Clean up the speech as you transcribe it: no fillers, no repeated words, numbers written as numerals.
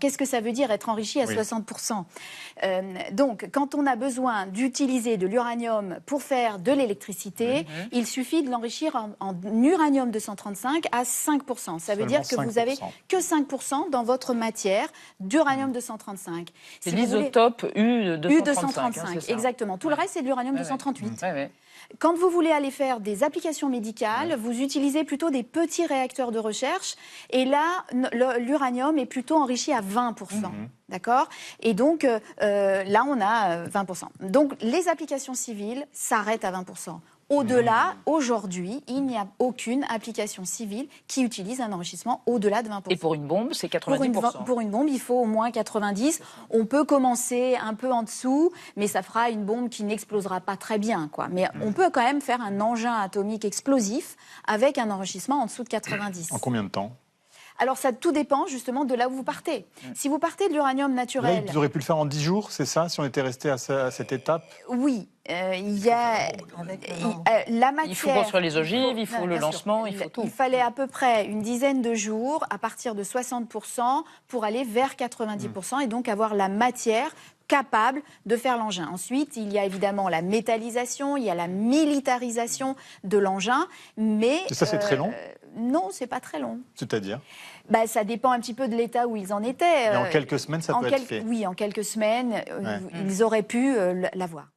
Qu'est-ce que ça veut dire être enrichi à 60% ? Donc, quand on a besoin d'utiliser de l'uranium pour faire de l'électricité, il suffit de l'enrichir en uranium 235 à 5%. Ça veut dire que vous n'avez que 5% dans votre matière d'uranium 235. C'est l'isotope U235. Hein, exactement. Tout le reste, c'est de l'uranium 238. Quand vous voulez aller faire des applications médicales, vous utilisez plutôt des petits réacteurs de recherche. Et là, l'uranium est plutôt enrichi à 20%. D'accord ? Et donc, là, on a 20%. Donc, les applications civiles s'arrêtent à 20%. Au-delà, aujourd'hui, il n'y a aucune application civile qui utilise un enrichissement au-delà de 20%. Et pour une bombe, c'est 90%. Pour une bombe, il faut au moins 90%. On peut commencer un peu en dessous, mais ça fera une bombe qui n'explosera pas très bien, quoi. Mais on peut quand même faire un engin atomique explosif avec un enrichissement en dessous de 90%. En combien de temps ? Alors, ça tout dépend justement de là où vous partez. Si vous partez de l'uranium naturel... Là, vous auriez pu le faire en 10 jours, c'est ça, si on était resté à cette étape ? Oui. Il y a la matière... Il faut construire les ogives, il faut le lancement, il faut tout. Il fallait à peu près une dizaine de jours, à partir de 60%, pour aller vers 90%, et donc avoir la matière capable de faire l'engin. Ensuite, il y a évidemment la métallisation, il y a la militarisation de l'engin, mais... Et ça, c'est très long ? Non, c'est pas très long. C'est-à-dire ? Ça dépend un petit peu de l'état où ils en étaient. Mais en quelques semaines, ça peut être fait. Oui, en quelques semaines, ils auraient pu l'avoir.